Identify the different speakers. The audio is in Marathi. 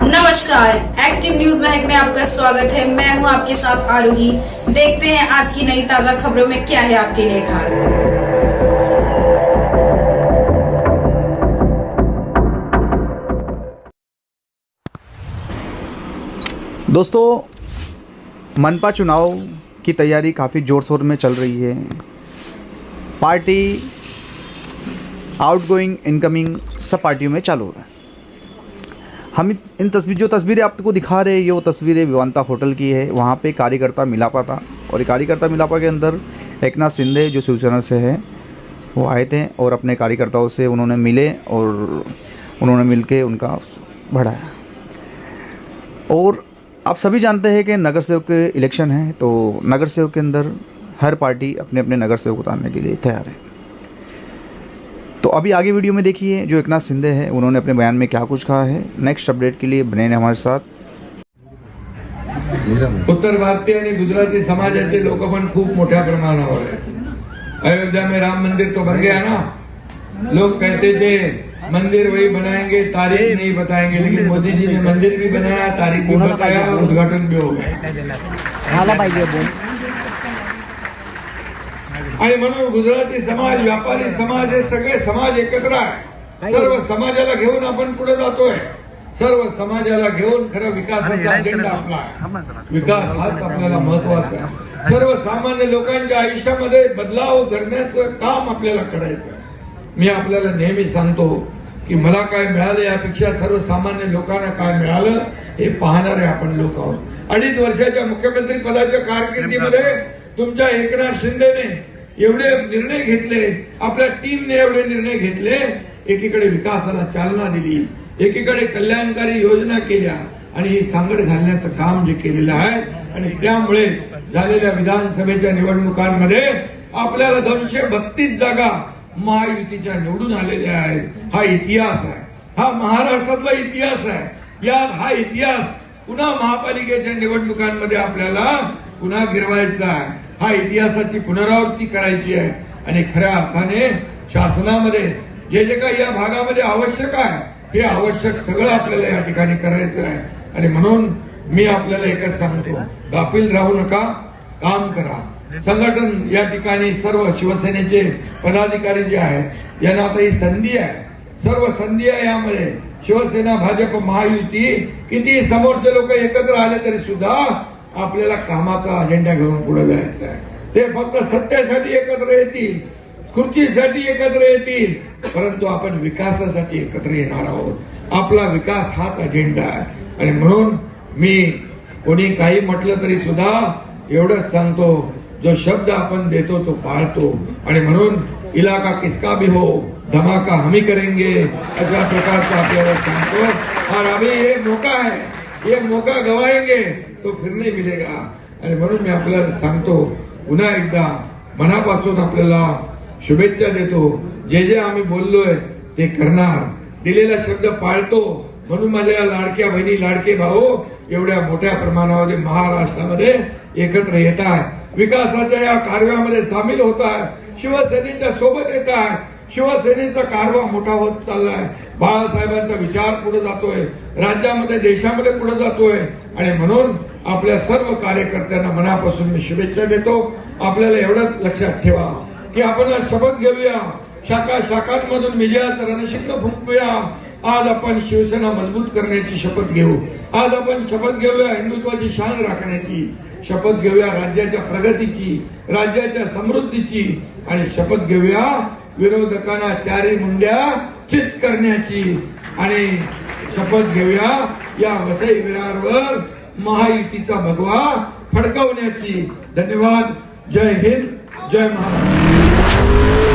Speaker 1: नमस्कार, एक्टिव न्यूज महक में आपका स्वागत है। मैं हूं आपके साथ आरोही। देखते हैं आज की नई ताजा खबरों में क्या है आपके लिए खास।
Speaker 2: दोस्तों, मनपा चुनाव की तैयारी काफ़ी ज़ोर शोर में चल रही है। पार्टी आउटगोइंग इनकमिंग सब पार्टियों में चालू हो रहा है। हम इन जो तस्वीरें आपको दिखा रहे हैं, ये वो तस्वीरें विवांता होटल की है। वहाँ पे कार्यकर्ता मिलापा था और कार्यकर्ता मिलापा के अंदर एकनाथ शिंदे जो शिवसेना से है वो आए थे और अपने कार्यकर्ताओं से उन्होंने मिले और उन्होंने मिलके उनका बढ़ाया। और आप सभी जानते हैं कि नगर सेवक के इलेक्शन है, तो नगर सेवक के अंदर हर पार्टी अपने अपने नगर सेवक उतारने के लिए तैयार है। तो अभी आगे वीडियो में देखिए जो एकनाथ शिंदे हैं उन्होंने अपने बयान में क्या कुछ कहा है। नेक्स्ट अपडेट के लिए बने रहें हमारे साथ।
Speaker 3: उत्तर भारतीय आणि गुजराती समाजाचे लोक पण खूप मोठ्या प्रमाणावर आहे। अयोध्या में राम मंदिर तो बन गया ना। लोग कहते थे मंदिर वही बनाएंगे, तारीख नहीं बताएंगे, लेकिन मोदी जी ने मंदिर भी बनाया, तारीख भी बताया, उद्घाटन भी हो गया। आणि म्हणून गुजराती समाज, व्यापारी समाज, हे सगळे समाज एकत्र आहे। सर्व समाजाला घेऊन आपण पुढे जातोय। सर्व समाजाला घेऊन खरं विकासाचा अजेंडा आपला आहे। विकास हाच आपल्याला महत्वाचा आहे। सर्वसामान्य लोकांच्या आयुष्यामध्ये बदलाव करण्याचं काम आपल्याला करायचं आहे। मी आपल्याला नेहमी सांगतो की मला काय मिळालं यापेक्षा सर्वसामान्य लोकांना काय मिळालं हे पाहणारे आपण लोक आहोत। 2.5 वर्षाच्या मुख्यमंत्री पदाच्या कारकिर्दीमध्ये तुमच्या एकनाथ शिंदेने एवढे निर्णय घेतले, आपल्या टीमने एवढे निर्णय घेतले। एकीकडे विकासाला चालना दिली, एकीकडे कल्याणकारी योजना केल्या आणि ही सांगड घालण्याचं काम जे केलेलं आहे आणि त्यामुळे झालेल्या विधानसभेच्या निवडणुकांमध्ये आपल्याला 232 जागा महायुतीच्या निवडून आलेल्या आहेत। हा इतिहास आहे, हा महाराष्ट्रातला इतिहास आहे। यात हा इतिहास पुन्हा महापालिकेच्या निवडणुकांमध्ये आपल्याला पुन्हा गिरवायचा आहे। हा इतिहासाची पुनरावृत्ती करायची आहे आणि खऱ्या अर्थाने शासनामध्ये जे जे काही या भागामध्ये आवश्यक आहे हे आवश्यक सगळं आपल्याला या ठिकाणी करायचं आहे। आणि म्हणून मी आपल्याला एकच सांगतो, गाफील राहू नका, काम करा। संघटन या ठिकाणी सर्व शिवसेनेचे पदाधिकारी जे आहेत यांना आता ही संधी आहे, सर्व संधी आहे। यामध्ये शिवसेना, भाजप, महायुती किती समोरचे लोक एकत्र आले तरी सुद्धा आपल्याला कामाचा अजेंडा घेऊन पुढे जायचं आहे। ते फक्त सत्तेसाठी एकत्र येतील, खुर्चीसाठी एकत्र येतील, परंतु आपण विकासासाठी एकत्र येणार आहोत। आपला विकास हाच अजेंडा आहे। आणि म्हणून मी कोणी काही म्हटलं तरी सुद्धा एवढंच सांगतो, जो शब्द आपण देतो तो पाळतो। आणि म्हणून इलाका किसका भी हो, धमाका हम ही करेंगे, अशा प्रकारचं आपल्याला सांगतो। और अभी ये मौका है, ये मौका गवाएंगे तो फिर नहीं मिलेगा। आणि म्हणून मी आपल्याला सांगतो, पुन्हा एकदा मनापासून आपल्याला शुभेच्छा देतो। जे जे आम्ही बोललोय ते करणार, दिलेला शब्द पाळतो। म्हणून माझ्या लाडक्या बहिणी, लाडके भाऊ एवढ्या मोठ्या प्रमाणामध्ये महाराष्ट्रामध्ये एकत्र येत आहेत, विकासाच्या या कार्यामध्ये सामील होत आहेत, शिवसेनेच्या सोबत येत आहेत। शिवसेनेचा कारभार मोठा होत चाललाय, बाळासाहेबांचा विचार पुढे जातोय, राज्यामध्ये देशामध्ये पुढे जातोय। आणि म्हणून आपल्या सर्व कार्यकर्त्यांना मनापासून मी शुभेच्छा देतो। आपल्याला एवढंच लक्षात ठेवा की आपण आज शपथ घेऊया, शाखा शाखांमधून विजयाचं रणशिंग फुंकूया। आज आपण शिवसेना मजबूत करण्याची शपथ घेऊ। आज आपण शपथ घेऊया हिंदुत्वाची शान राखण्याची, शपथ घेऊया राज्याच्या प्रगतीची, राज्याच्या समृद्धीची, आणि शपथ घेऊया विरोधकांना चारी मुंड्या चित करण्याची, आणि शपथ घेऊया या वसई विरारवर महायुतीचा भगवा फडकवण्याची। धन्यवाद। जय हिंद, जय महाराष्ट्र।